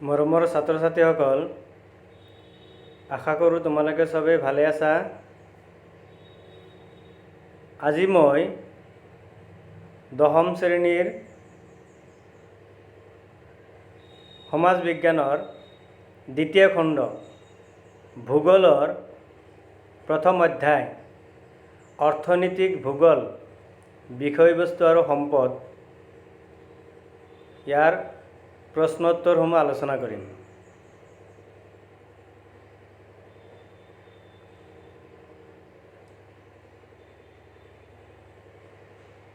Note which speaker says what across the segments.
Speaker 1: মৰমৰ ছাত্ৰ ছাত্ৰীসকল, আশা কৰোঁ তোমালোকে সবেই ভালে আছা। আজি মই 10ম শ্ৰেণীৰ সমাজ বিজ্ঞানৰ দ্বিতীয় খণ্ড ভূগোলৰ প্ৰথম অধ্যায় অৰ্থনৈতিক ভূগোল বিষয়বস্তু আৰু সম্পদ ইয়াৰ প্ৰশ্নোত্তৰসমূহ আলোচনা কৰিম।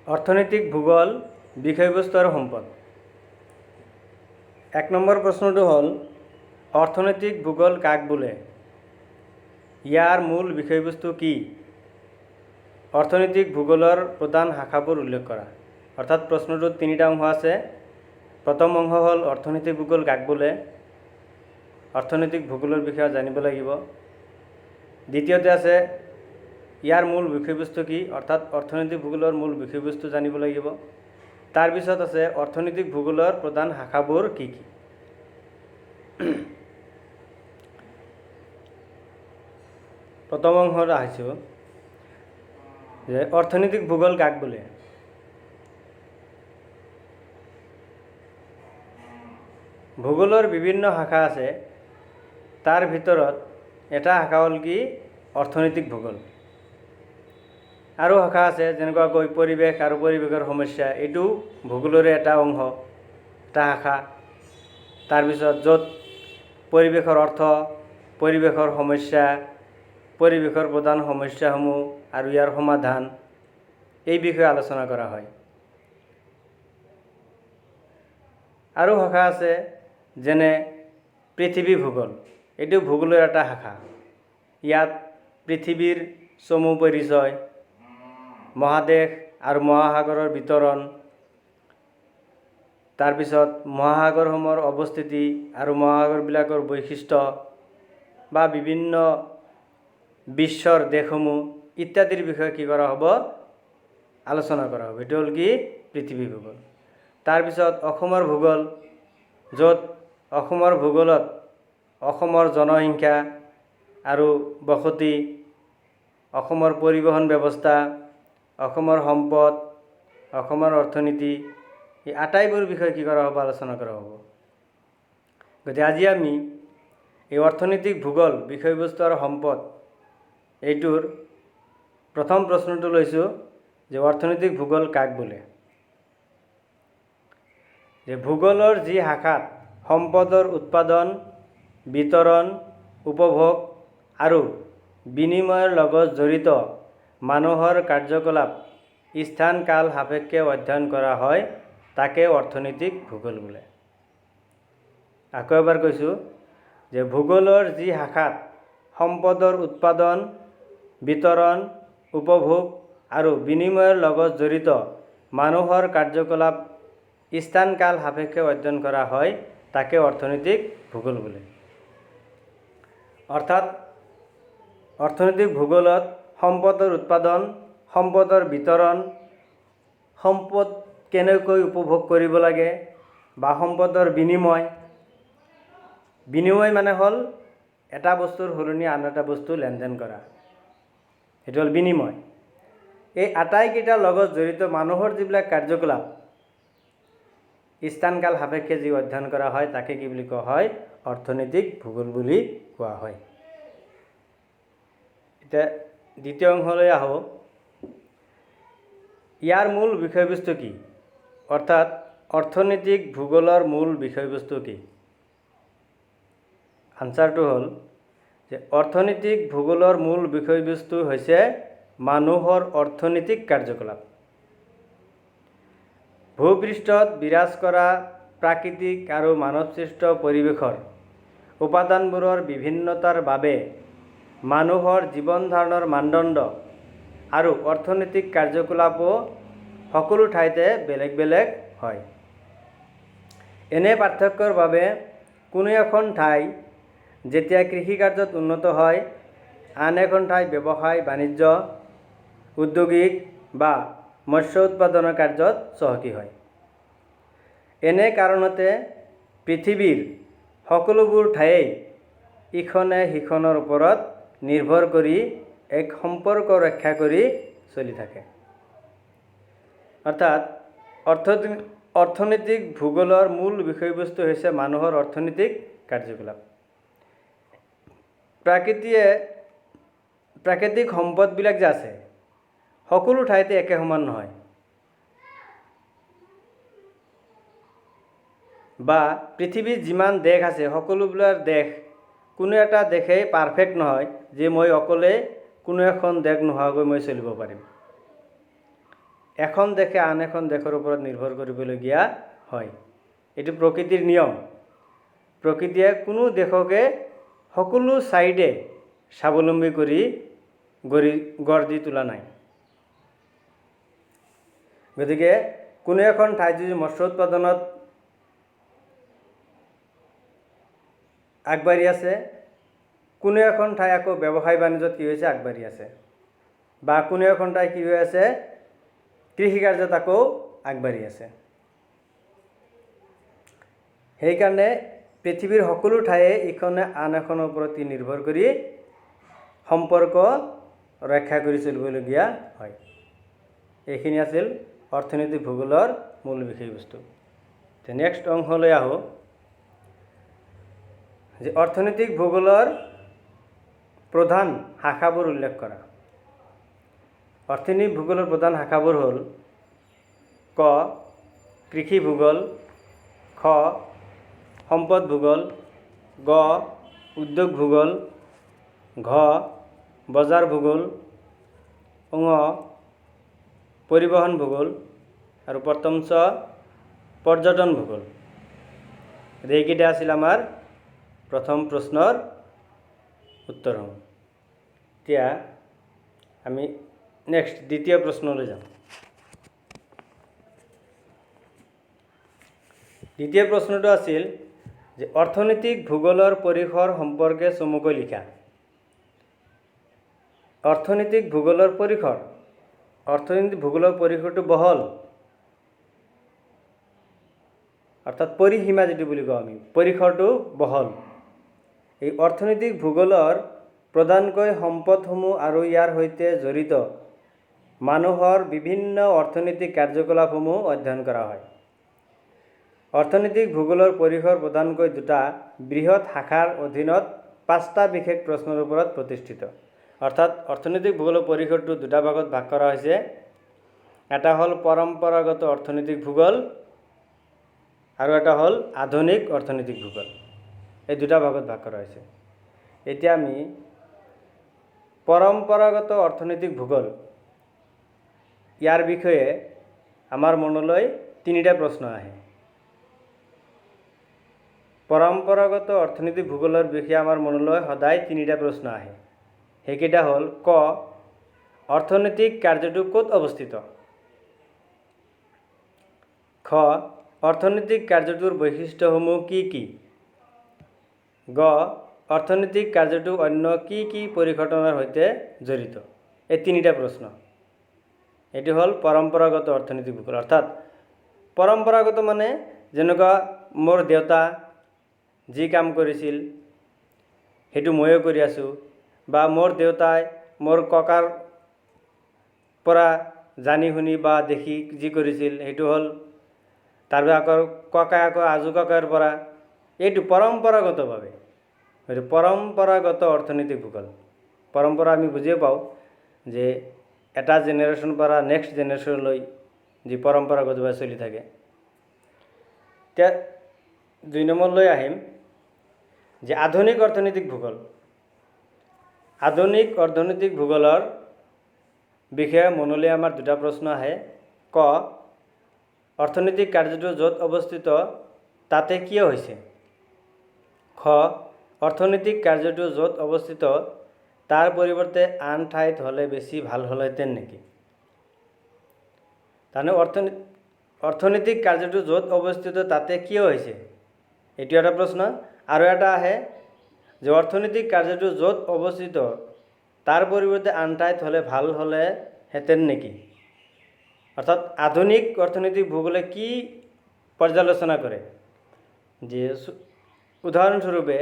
Speaker 1: অৰ্থনৈতিক ভূগোল বিষয়বস্তু আৰু সম্পদ। 1 নম্বৰ প্ৰশ্নটো হ'ল অৰ্থনৈতিক ভূগোল কাক বোলে? ইয়াৰ মূল বিষয়বস্তু কি? অৰ্থনৈতিক ভূগোলৰ প্ৰধান শাখাবোৰ উল্লেখ কৰা। অৰ্থাৎ প্ৰশ্নটোত 3টা অংশ আছে। প্ৰথম অংশ হ'ল অৰ্থনৈতিক ভূগোল কাক বোলে? অৰ্থনৈতিক ভূগোলৰ বিষয়ে জানিব লাগিব। দ্বিতীয়তে আছে ইয়াৰ মূল বিষয়বস্তু কি? অৰ্থাৎ অৰ্থনৈতিক ভূগোলৰ মূল বিষয়বস্তু জানিব লাগিব। তাৰপিছত আছে অৰ্থনৈতিক ভূগোলৰ প্ৰধান শাখাবোৰ কি কি? প্ৰথম অংশত আহিছোঁ যে অৰ্থনৈতিক ভূগোল কাক বোলে? ভূগোলৰ বিভিন্ন শাখা আছে। তাৰ ভিতৰত এটা শাখা হ'ল কি অৰ্থনৈতিক ভূগোল। আৰু শাখা আছে যেনেকুৱাকৈ পৰিৱেশ আৰু পৰিৱেশৰ সমস্যা, এইটো ভূগোলৰে এটা অংশ, এটা শাখা। তাৰপিছত য'ত পৰিৱেশৰ অৰ্থ, পৰিৱেশৰ সমস্যা, পৰিৱেশৰ প্ৰধান সমস্যাসমূহ আৰু ইয়াৰ সমাধান এই বিষয়ে আলোচনা কৰা হয়। আৰু শাখা আছে যেনে পৃথিৱী ভূগোল, এইটো ভূগোলৰ এটা শাখা। ইয়াত পৃথিৱীৰ চমু পৰিচয়, মহাদেশ আৰু মহাসাগৰৰ বিতৰণ, তাৰপিছত মহাসাগৰসমূহৰ অৱস্থিতি আৰু মহাসাগৰবিলাকৰ বৈশিষ্ট্য বা বিভিন্ন বিশ্বৰ দেশসমূহ ইত্যাদিৰ বিষয়ে কি কৰা হ'ব? আলোচনা কৰা হ'ব। এইটো হ'ল কি পৃথিৱী ভূগোল। তাৰপিছত অসমৰ ভূগোল, য'ত অসমৰ ভূগোলত অসমৰ জনসংখ্যা আৰু বসতি, অসমৰ পৰিবহণ ব্যৱস্থা, অসমৰ সম্পদ, অসমৰ অৰ্থনীতি এই আটাইবোৰ বিষয়ে কি কৰা হ'ব? আলোচনা কৰা হ'ব। গতিকে আজি আমি এই অৰ্থনৈতিক ভূগোল বিষয়বস্তু আৰু সম্পদ এইটোৰ প্ৰথম প্ৰশ্নটো লৈছোঁ যে অৰ্থনৈতিক ভূগোল কাক বোলে? যে ভূগোলৰ যি শাখাত সম্পদৰ উৎপাদন, বিতৰণ, উপভোগ আৰু বিনিময়ৰ লগত জড়িত মানুহৰ কাৰ্যকলাপ স্থান কাল সাপেক্ষে অধ্যয়ন কৰা হয় তাকে অৰ্থনৈতিক ভূগোল বোলে। আকৌ এবাৰ কৈছোঁ যে ভূগোলৰ যি শাখাত সম্পদৰ উৎপাদন, বিতৰণ, উপভোগ আৰু বিনিময়ৰ লগত জড়িত মানুহৰ কাৰ্যকলাপ স্থান কাল সাপেক্ষে অধ্যয়ন কৰা হয় তাকে অৰ্থনৈতিক ভূগোল বোলে। অৰ্থাৎ অৰ্থনৈতিক ভূগোলত সম্পদৰ উৎপাদন, সম্পদৰ বিতৰণ, সম্পদ কেনেকৈ উপভোগ কৰিব লাগে বা সম্পদৰ বিনিময় মানে হ'ল এটা বস্তুৰ সলনি আন এটা বস্তু লেনদেন কৰা, সেইটো হ'ল বিনিময়। এই আটাইকেইটাৰ লগত জড়িত মানুহৰ যিবিলাক কাৰ্যকলাপ স্থানকাল সাপেক্ষে যি অধ্যয়ন কৰা হয় তাকে কি বুলি কোৱা হয়? অৰ্থনৈতিক ভূগোল বুলি কোৱা হয়। এতিয়া দ্বিতীয় অংশলৈ আহোঁ। ইয়াৰ মূল বিষয়বস্তু কি? অৰ্থাৎ অৰ্থনৈতিক ভূগোলৰ মূল বিষয়বস্তু কি? আনচাৰটো হ'ল যে অৰ্থনৈতিক ভূগোলৰ মূল বিষয়বস্তু হৈছে মানুহৰ অৰ্থনৈতিক কাৰ্যকলাপ। ভূপৃষ্ঠত বিৰাজ কৰা প্ৰাকৃতিক আৰু মানৱসৃষ্ট পৰিৱেশৰ উপাদানবোৰৰ বিভিন্নতাৰ বাবে মানুহৰ জীৱন ধাৰণৰ মানদণ্ড আৰু অৰ্থনৈতিক কাৰ্যকলাপো সকলো ঠাইতে বেলেগ বেলেগ হয়। এনে পাৰ্থক্যৰ বাবে কোনো এখন ঠাই যেতিয়া কৃষিকাৰ্যত উন্নত হয়, আন এখন ঠাই ব্যৱসায় বাণিজ্য, উদ্যোগিক বা মৎস্য উৎপাদনৰ কাৰ্যত চহকী হয়। এনে কাৰণতে পৃথিৱীৰ সকলোবোৰ ঠাইয়েই ইখনে সিখনৰ ওপৰত নিৰ্ভৰ কৰি এক সম্পৰ্ক ৰক্ষা কৰি চলি থাকে। অৰ্থাৎ অৰ্থনৈতিক ভূগোলৰ মূল বিষয়বস্তু হৈছে মানুহৰ অৰ্থনৈতিক কাৰ্যকলাপ। প্ৰাকৃতিক সম্পদবিলাক যে আছে সকলো ঠাইতে একে সমান নহয়, বা পৃথিৱীত যিমান দেশ আছে সকলোবিলাক দেশ কোনো এটা দেশেই পাৰফেক্ট নহয় যে মই অকলে কোনো এখন দেশ নোহোৱাকৈ মই চলিব পাৰিম। এখন দেশে আন এখন দেশৰ ওপৰত নিৰ্ভৰ কৰিবলগীয়া হয়। এইটো প্ৰকৃতিৰ নিয়ম। প্ৰকৃতিয়ে কোনো দেশকে সকলো ছাইডে স্বাৱলম্বী কৰি গঢ় দি তোলা নাই। গতিকে কোনো এখন ঠাইত যদি মৎস্য উৎপাদনত আগবাঢ়ি আছে, কোনো এখন ঠাই আকৌ ব্যৱসায় বাণিজ্যত কি হৈছে আগবাঢ়ি আছে, বা কোনো এখন ঠাই কি হৈ আছে কৃষিকাৰ্যত আকৌ আগবাঢ়ি আছে। সেইকাৰণে পৃথিৱীৰ সকলো ঠাইয়ে ইখনে আন এখনৰ ওপৰত নিৰ্ভৰ কৰি সম্পৰ্ক ৰক্ষা কৰি চলিবলগীয়া হয়। এইখিনি আছিল অৰ্থনৈতিক ভূগোলৰ মূল বিষয়বস্তু। নেক্সট অংশলৈ আহোঁ, যে অৰ্থনৈতিক ভূগোলৰ প্ৰধান শাখাবোৰ উল্লেখ কৰা। অৰ্থনৈতিক ভূগোলৰ প্ৰধান শাখাবোৰ হ'ল ক কৃষি ভূগোল, খ সম্পদ ভূগোল, গ উদ্যোগ ভূগোল, ঘ বজাৰ ভূগোল, ঙ পৰিবহণ ভূগোল, আৰু প্ৰথমচ পৰ্যটন ভূগোল। এইকেইটা আছিল আমাৰ প্ৰথম প্ৰশ্নৰ উত্তৰসমূহ। এতিয়া আমি নেক্সট দ্বিতীয় প্ৰশ্নলৈ যাম। দ্বিতীয় প্ৰশ্নটো আছিল যে অৰ্থনৈতিক ভূগোলৰ পৰিসৰ সম্পৰ্কে চমুকৈ লিখা। অৰ্থনৈতিক ভূগোলৰ পৰিসৰ, অৰ্থনৈতিক ভূগোলৰ পৰিসৰটো বহল, অৰ্থাৎ পৰিসীমা যিটো বুলি কওঁ আমি, পৰিসৰটো বহল। এই অৰ্থনৈতিক ভূগোলৰ প্ৰধানকৈ সম্পদসমূহ আৰু ইয়াৰ সৈতে জড়িত মানুহৰ বিভিন্ন অৰ্থনৈতিক কাৰ্যকলাপসমূহ অধ্যয়ন কৰা হয়। অৰ্থনৈতিক ভূগোলৰ পৰিসৰ প্ৰধানকৈ দুটা বৃহৎ শাখাৰ অধীনত 5টা বিশেষ প্ৰশ্নৰ ওপৰত প্ৰতিষ্ঠিত। অৰ্থাৎ অৰ্থনৈতিক ভূগোলৰ পৰিসৰটো দুটা ভাগত ভাগ কৰা হৈছে। এটা হ'ল পৰম্পৰাগত অৰ্থনৈতিক ভূগোল আৰু এটা হ'ল আধুনিক অৰ্থনৈতিক ভূগোল। এই দুটা ভাগত ভাগ কৰা হৈছে। এতিয়া আমি পৰম্পৰাগত অৰ্থনৈতিক ভূগোল, ইয়াৰ বিষয়ে আমাৰ মনলৈ 3টা প্ৰশ্ন আহে। পৰম্পৰাগত অৰ্থনৈতিক ভূগোলৰ বিষয়ে আমাৰ মনলৈ সদায় 3টা প্ৰশ্ন আহে। সেইকেইটা হ'ল ক অৰ্থনৈতিক কাৰ্যটো ক'ত অৱস্থিত, খ অৰ্থনৈতিক কাৰ্যটোৰ বৈশিষ্ট্যসমূহ কি কি, গ অৰ্থনৈতিক কাৰ্যটো অন্য কি কি পৰিঘটনাৰ সৈতে জড়িত। এই 3টা প্ৰশ্ন। এইটো হ'ল পৰম্পৰাগত অৰ্থনৈতিক ভূগোল। অৰ্থাৎ পৰম্পৰাগত মানে যেনেকুৱা মোৰ দেউতা যি কাম কৰিছিল সেইটো ময়ো কৰি আছোঁ, বা মোৰ দেউতাই মোৰ ককাৰ পৰা জানি শুনি বা দেখি যি কৰিছিল সেইটো হ'ল, তাৰপিছত আকৌ ককাই আকৌ আজু ককাৰ পৰা, এইটো পৰম্পৰাগতভাৱে। এইটো পৰম্পৰাগত অৰ্থনৈতিক ভূগোল। পৰম্পৰা আমি বুজিয়ে পাওঁ যে এটা জেনেৰেশ্যনৰ পৰা নেক্সট জেনেৰেশ্যনলৈ যি পৰম্পৰাগতভাৱে চলি থাকে। এতিয়া 2 নম্বৰলৈ আহিম, যে আধুনিক অৰ্থনৈতিক ভূগোল। আধুনিক অৰ্থনৈতিক ভূগোলৰ বিষয়ে মনলৈ আমাৰ 2টা প্ৰশ্ন আহে। ক অৰ্থনৈতিক কাৰ্যটো য'ত অৱস্থিত তাতে কিয় হৈছে, খ অৰ্থনৈতিক কাৰ্যটো য'ত অৱস্থিত তাৰ পৰিৱৰ্তে আন ঠাইত হ'লে বেছি ভাল হ'লহেঁতেন নেকি। তাৰমানে অৰ্থনৈতিক কাৰ্যটো য'ত অৱস্থিত তাতে কিয় হৈছে, এইটো এটা প্ৰশ্ন। আৰু এটা আহে যে অৰ্থনৈতিক কাৰ্যটো য'ত অৱস্থিত তাৰ পৰিৱৰ্তে আন ঠাইত হ'লে ভাল হ'লেহেঁতেন নেকি। অৰ্থাৎ আধুনিক অৰ্থনৈতিক ভূগোলে কি পৰ্যালোচনা কৰে, যে উদাহৰণস্বৰূপে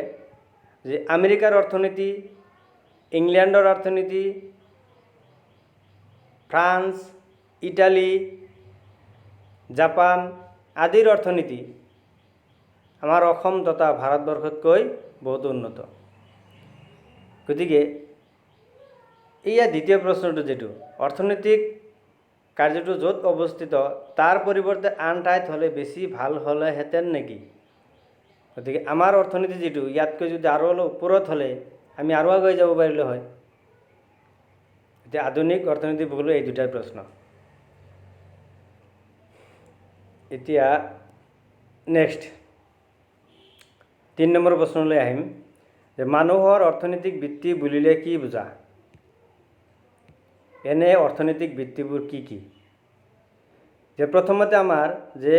Speaker 1: যে আমেৰিকাৰ অৰ্থনীতি, ইংলেণ্ডৰ অৰ্থনীতি, ফ্ৰান্স, ইটালী, জাপান আদিৰ অৰ্থনীতি আমাৰ অসম তথা ভাৰতবৰ্ষতকৈ বহুত উন্নত। গতিকে এয়া দ্বিতীয় প্ৰশ্নটো, যিটো অৰ্থনৈতিক কাৰ্যটো য'ত অৱস্থিত তাৰ পৰিৱৰ্তে আন ঠাইত হ'লে বেছি ভাল হ'লেহেঁতেন নেকি? গতিকে আমাৰ অৰ্থনীতি যিটো ইয়াতকৈ যদি আৰু অলপ ওপৰত হ'লে আমি আৰু আগুৱাই যাব পাৰিলোঁ হয়। এতিয়া আধুনিক অৰ্থনীতি ভূগোল এই দুটাই প্ৰশ্ন। এতিয়া নেক্সট 3 নম্বৰ প্ৰশ্নলৈ আহিম যে মানুহৰ অৰ্থনৈতিক বৃত্তি বুলিলে কি বুজা? এনে অৰ্থনৈতিক বৃত্তিবোৰ কি কি? যে প্ৰথমতে আমাৰ যে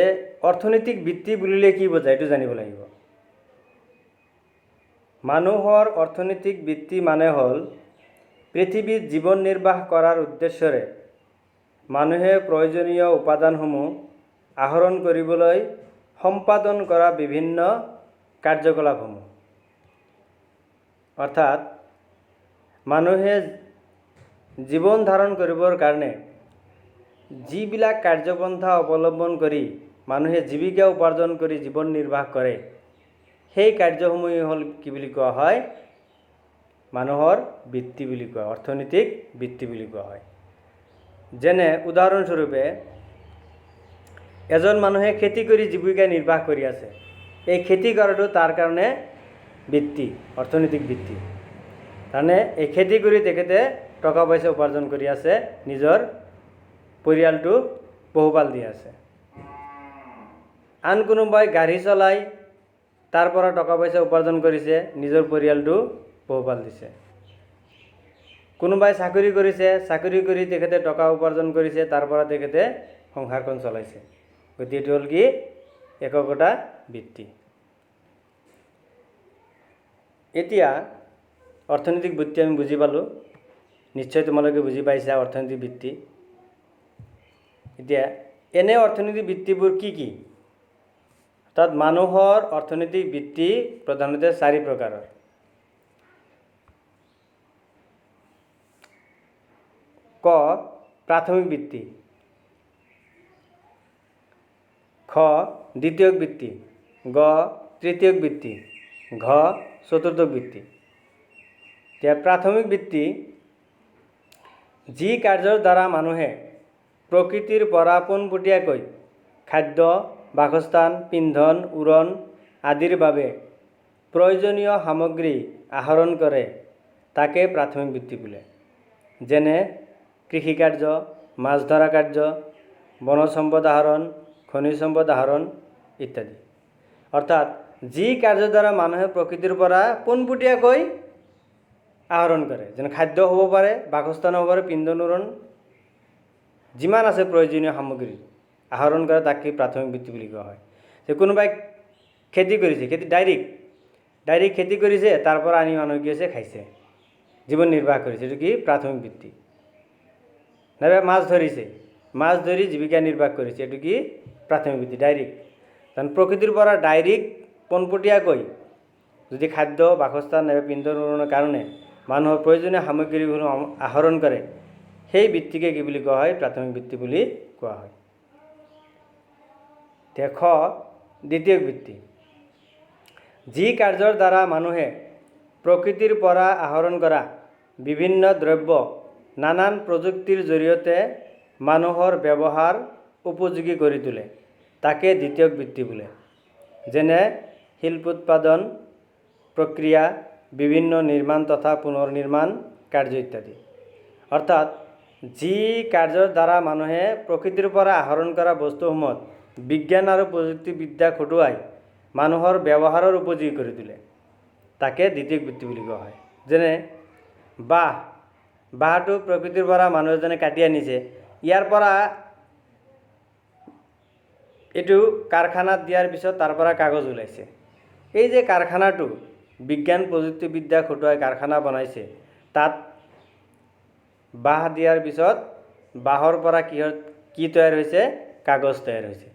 Speaker 1: অৰ্থনৈতিক বৃত্তি বুলিলে কি বুজা এইটো জানিব লাগিব। মানুহৰ অৰ্থনৈতিক বৃত্তি মানে হ'ল পৃথিৱীত জীৱন নিৰ্বাহ কৰাৰ উদ্দেশ্যৰে মানুহে প্ৰয়োজনীয় উপাদানসমূহ আহৰণ কৰিবলৈ সম্পাদন কৰা বিভিন্ন কাৰ্যকলাপসমূহ। অৰ্থাৎ মানুহে জীৱন ধাৰণ কৰিবৰ কাৰণে যিবিলাক কাৰ্যপন্থা অৱলম্বন কৰি মানুহে জীৱিকা উপাৰ্জন কৰি জীৱন নিৰ্বাহ কৰে, সেই কাৰ্যসমূহ হ'ল কি বুলি কোৱা হয়? মানুহৰ বৃত্তি বুলি কোৱা, অৰ্থনৈতিক বৃত্তি বুলি কোৱা হয়। যেনে উদাহৰণস্বৰূপে এজন মানুহে খেতি কৰি জীৱিকা নিৰ্বাহ কৰি আছে, এই খেতি কৰাটো তাৰ কাৰণে বৃত্তি, অৰ্থনৈতিক বৃত্তি। তাৰমানে এই খেতি কৰি তেখেতে টকা পইচা উপাৰ্জন কৰি আছে, নিজৰ পৰিয়ালটো পোহপাল দি আছে। আন কোনোবাই গাড়ী চলাই তাৰ পৰা টকা পইচা উপাৰ্জন কৰিছে, নিজৰ পৰিয়ালটো পোহপাল দিছে। কোনোবাই চাকৰি কৰিছে, চাকৰি কৰি তেখেতে টকা উপাৰ্জন কৰিছে, তাৰ পৰা তেখেতে সংসাৰখন চলাইছে। গতিকে এইটো হ'ল কি? একোটা বৃত্তি। এতিয়া অৰ্থনৈতিক বৃত্তি আমি বুজি পালোঁ, নিশ্চয় তোমালোকে বুজি পাইছা অৰ্থনৈতিক বৃত্তি। এতিয়া এনে অৰ্থনৈতিক বৃত্তিবোৰ কি কি? অৰ্থাৎ মানুহৰ অৰ্থনৈতিক বৃত্তি প্ৰধানতে 4 প্ৰকাৰৰ। ক প্ৰাথমিক বৃত্তি, খ দ্বিতীয়ক বৃত্তি, গ তৃতীয়ক বৃত্তি, ঘ চতুৰ্থক বৃত্তি। এতিয়া প্ৰাথমিক বৃত্তি যি কাৰ্যৰ দ্বাৰা মানুহে প্ৰকৃতিৰ পৰা পোনপটীয়াকৈ খাদ্য, বাসস্থান, পিন্ধন, উৰণ আদিৰ বাবে প্ৰয়োজনীয় সামগ্ৰী আহৰণ কৰে তাকে প্ৰাথমিক বৃত্তি বোলে। যেনে কৃষিকাৰ্য, মাছ ধৰা কাৰ্য, বনজ সম্পদ আহৰণ, খনিজ সম্পদ আহৰণ ইত্যাদি। অৰ্থাৎ যি কাৰ্যৰ দ্বাৰা মানুহে প্ৰকৃতিৰ পৰা পোনপটীয়াকৈ আহৰণ কৰে, যেনে খাদ্য হ'ব পাৰে, বাসস্থান হ'ব পাৰে, পিন্ধন উৰণ যিমান আছে প্ৰয়োজনীয় সামগ্ৰী আহৰণ কৰে তাকে প্ৰাথমিক বৃত্তি বুলি কোৱা হয়। যে কোনোবাই খেতি কৰিছে, ডাইৰেক্ট খেতি কৰিছে, তাৰ পৰা আনি মানুহে কি হৈছে খাইছে, জীৱন নিৰ্বাহ কৰিছে, এইটো কি? প্ৰাথমিক বৃত্তি। নাইবা মাছ ধৰিছে, মাছ ধৰি জীৱিকা নিৰ্বাহ কৰিছে, এইটো কি? প্ৰাথমিক বৃত্তি, ডাইৰেক্ট। কাৰণ প্ৰকৃতিৰ পৰা ডাইৰেক্ট পোনপটীয়াকৈ যদি খাদ্য, বাসস্থান নাইবা পিন্ধন উৰণৰ কাৰণে মানুহৰ প্ৰয়োজনীয় সামগ্ৰীসমূহ আহৰণ কৰে, সেই বৃত্তিকে কি বুলি কোৱা হয়? প্ৰাথমিক বৃত্তি বুলি কোৱা হয়। খ দ্বিতীয়ক বৃত্তি যি কাৰ্যৰ দ্বাৰা মানুহে প্ৰকৃতিৰ পৰা আহৰণ কৰা বিভিন্ন দ্ৰব্য নানান প্ৰযুক্তিৰ জৰিয়তে মানুহৰ ব্যৱহাৰ উপযোগী কৰি তোলে তাকে দ্বিতীয়ক বৃত্তি বোলে। যেনে শিল্পোৎপাদন প্ৰক্ৰিয়া, বিভিন্ন নিৰ্মাণ তথা পুনৰ নিৰ্মাণ কাৰ্য ইত্যাদি। অৰ্থাৎ যি কাৰ্যৰ দ্বাৰা মানুহে প্ৰকৃতিৰ পৰা আহৰণ কৰা বস্তুসমূহত বিজ্ঞান আৰু প্ৰযুক্তিবিদ্যা খটুৱাই মানুহৰ ব্যৱহাৰৰ উপযোগী কৰি তোলে তাকে দ্বিতীয়ক বৃত্তি বুলি কোৱা হয়। যেনে বাঁহটো প্ৰকৃতিৰ পৰা মানুহ এজনে কাটি আনিছে, ইয়াৰ পৰা এইটো কাৰখানাত দিয়াৰ পিছত তাৰ পৰা কাগজ ওলাইছে। এই যে কাৰখানাটো বিজ্ঞান প্ৰযুক্তিবিদ্যা খটুৱাই কাৰখানা বনাইছে, তাত বাঁহ দিয়াৰ পিছত বাঁহৰ পৰা কি তৈয়াৰ হৈছে? কাগজ তৈয়াৰ হৈছে।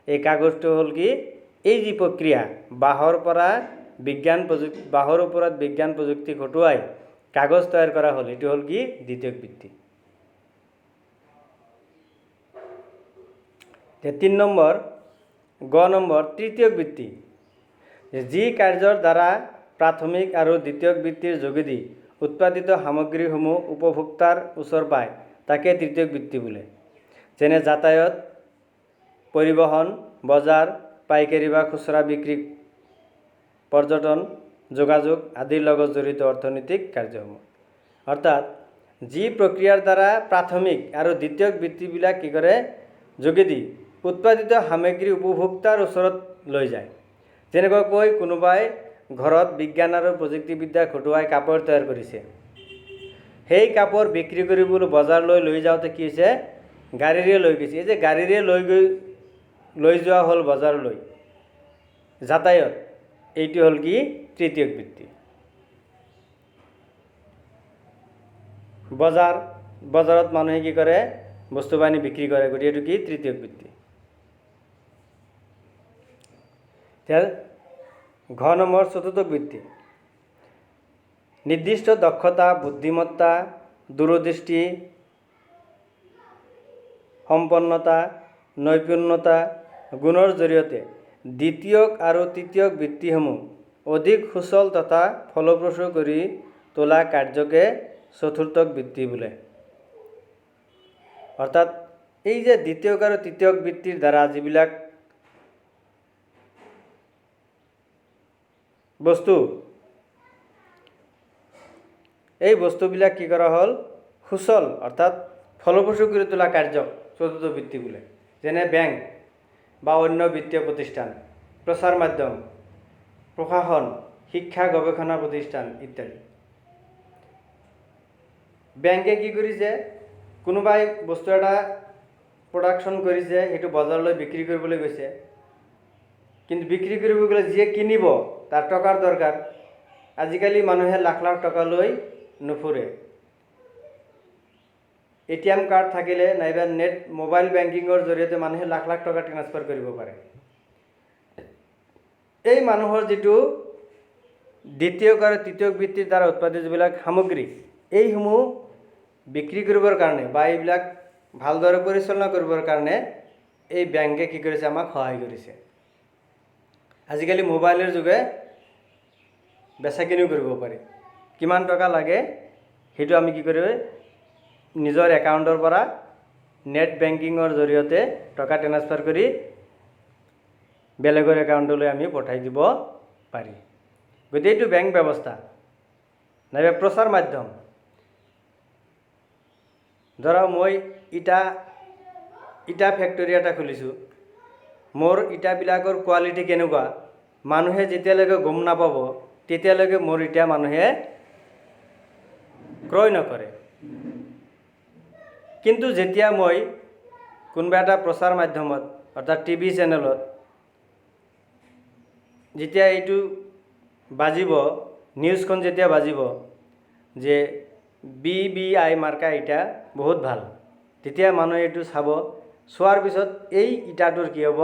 Speaker 1: এই কাগজটো হ'ল কি? এই যি প্ৰক্ৰিয়া বাঁহৰ পৰা বিজ্ঞান প্ৰযুক্তি বাঁহৰ ওপৰত বিজ্ঞান প্ৰযুক্তি খটুৱাই কাগজ তৈয়াৰ কৰা হ'ল, এইটো হ'ল কি দ্বিতীয়ক বৃত্তি। 3 নম্বৰ গ নম্বৰ তৃতীয়ক বৃত্তি, যি কাৰ্যৰ দ্বাৰা প্ৰাথমিক আৰু দ্বিতীয়ক বৃত্তিৰ যোগেদি উৎপাদিত সামগ্ৰীসমূহ উপভোক্তাৰ ওচৰ পায় তাকে তৃতীয়ক বৃত্তি বোলে। যেনে যাতায়াত, পৰিবহণ, বজাৰ, পাইকাৰী বা খুচুৰা বিক্ৰী, পৰ্যটন, যোগাযোগ আদিৰ লগত জড়িত অৰ্থনৈতিক কাৰ্যসমূহ। অৰ্থাৎ যি প্ৰক্ৰিয়াৰ দ্বাৰা প্ৰাথমিক আৰু দ্বিতীয়ক বৃত্তিবিলাক কি কৰে যোগেদি উৎপাদিত সামগ্ৰী উপভোক্তাৰ ওচৰত লৈ যায়। যেনেকৈ কোনোবাই ঘৰত বিজ্ঞান আৰু প্ৰযুক্তিবিদ্যা খটুৱাই কাপোৰ তৈয়াৰ কৰিছে, সেই কাপোৰ বিক্ৰী কৰিবলৈ বজাৰলৈ লৈ যাওঁতে কি হৈছে গাড়ীৰে লৈ গৈছে। এই যে গাড়ীৰে লৈ যোৱা হ'ল বজাৰলৈ, যাতায়াত, এইটো হ'ল কি তৃতীয়ক বৃত্তি। বজাৰত মানুহে কি কৰে বস্তু বাহিনী বিক্ৰী কৰে, গতিকে এইটো কি তৃতীয়ক বৃত্তি। ঘ নম্বৰ চতুৰ্থক বৃত্তি, নিৰ্দিষ্ট দক্ষতা, বুদ্ধিমত্তা, দূৰদৃষ্টি, সম্পন্নতা, নৈপুণ্যতা গুণৰ জৰিয়তে দ্বিতীয়ক আৰু তৃতীয়ক বৃত্তিসমূহ অধিক সুচল তথা ফলপ্ৰসূ কৰি তোলা কাৰ্যকে চতুৰ্থক বৃত্তি বোলে। অৰ্থাৎ এই যে দ্বিতীয়ক আৰু তৃতীয়ক বৃত্তিৰ দ্বাৰা যিবিলাক বস্তু, এই বস্তুবিলাক কি কৰা হ'ল সুচল অৰ্থাৎ ফলপ্ৰসূ কৰি তোলা কাৰ্য চতুৰ্থ বৃত্তি বোলে। যেনে বেংক বা অন্য বিত্তীয় প্ৰতিষ্ঠান, প্ৰচাৰ মাধ্যম, প্ৰশাসন, শিক্ষা গৱেষণা প্ৰতিষ্ঠান ইত্যাদি। বেংকে কি কৰিছে, কোনোবাই বস্তু এটা প্ৰডাকশ্যন কৰিছে, সেইটো বজাৰলৈ বিক্ৰী কৰিবলৈ গৈছে, কিন্তু বিক্ৰী কৰিব গ'লে যিয়ে কিনিব তাৰ টকাৰ দৰকাৰ। আজিকালি মানুহে লাখ লাখ টকা লৈ নুফুৰে। ATM কাৰ্ড থাকিলে নাইবা মোবাইল বেংকিঙৰ জৰিয়তে মানুহে লাখ লাখ টকা ট্ৰান্সফাৰ কৰিব পাৰে। এই মানুহৰ যিটো দ্বিতীয়ক আৰু তৃতীয়ক বৃত্তিৰ দ্বাৰা উৎপাদিত যিবিলাক সামগ্ৰী, এইসমূহ বিক্ৰী কৰিবৰ কাৰণে বা এইবিলাক ভালদৰে পৰিচালনা কৰিবৰ কাৰণে এই বেংকে কি কৰিছে আমাক সহায় কৰিছে। আজিকালি মোবাইলৰ যোগে বেচা কিনিও কৰিব পাৰি। কিমান টকা লাগে সেইটো আমি কি কৰিব নিজৰ একাউণ্টৰ পৰা নেট বেংকিঙৰ জৰিয়তে টকা ট্ৰান্সফাৰ কৰি বেলেগৰ একাউণ্টলৈ আমি পঠাই দিব পাৰি। গতিকে এইটো বেংক ব্যৱস্থা নাইবা প্ৰচাৰ মাধ্যম। ধৰা মই ইটা ফেক্টৰী এটা খুলিছোঁ, মোৰ ইটাবিলাকৰ কোৱালিটি কেনেকুৱা মানুহে যেতিয়ালৈকে গম নাপাব তেতিয়ালৈকে মোৰ ইটা মানুহে ক্ৰয় নকৰে। কিন্তু যেতিয়া মই কোনোবা এটা প্ৰচাৰ মাধ্যমত অৰ্থাৎ টিভি চেনেলত যেতিয়া এইটো বাজিব, নিউজখন যেতিয়া বাজিব যে BBI মাৰ্কা ইটা বহুত ভাল, তেতিয়া মানুহে এইটো চাব। চোৱাৰ পিছত এই ইটাটোৰ কি হ'ব,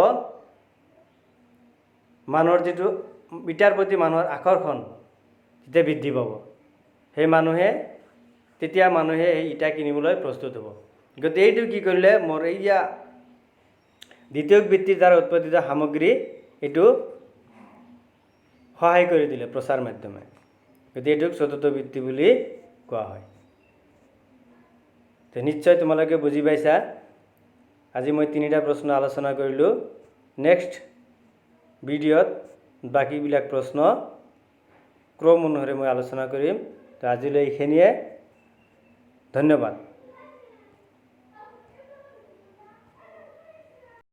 Speaker 1: মানুহৰ যিটো ইটাৰ প্ৰতি মানুহৰ আকৰ্ষণ তেতিয়া বৃদ্ধি পাব। তেতিয়া মানুহে এই ইটা কিনিবলৈ প্ৰস্তুত হ'ব। গতিকে এইটো কি কৰিলে মোৰ এইয়া দ্বিতীয়ক বৃত্তিৰ দ্বাৰা উৎপাদিত সামগ্ৰী এইটো সহায় কৰি দিলে প্ৰচাৰ মাধ্যমে। গতিকে এইটোক চতুৰ্থ বৃত্তি বুলি কোৱা হয়। তো নিশ্চয় তোমালোকে বুজি পাইছা। আজি মই 3টা প্ৰশ্ন আলোচনা কৰিলোঁ। নেক্সট ভিডিঅ'ত বাকীবিলাক প্ৰশ্ন ক্ৰম অনুসাৰে মই আলোচনা কৰিম। তো আজিলৈ এইখিনিয়ে। ধন্যবাদ।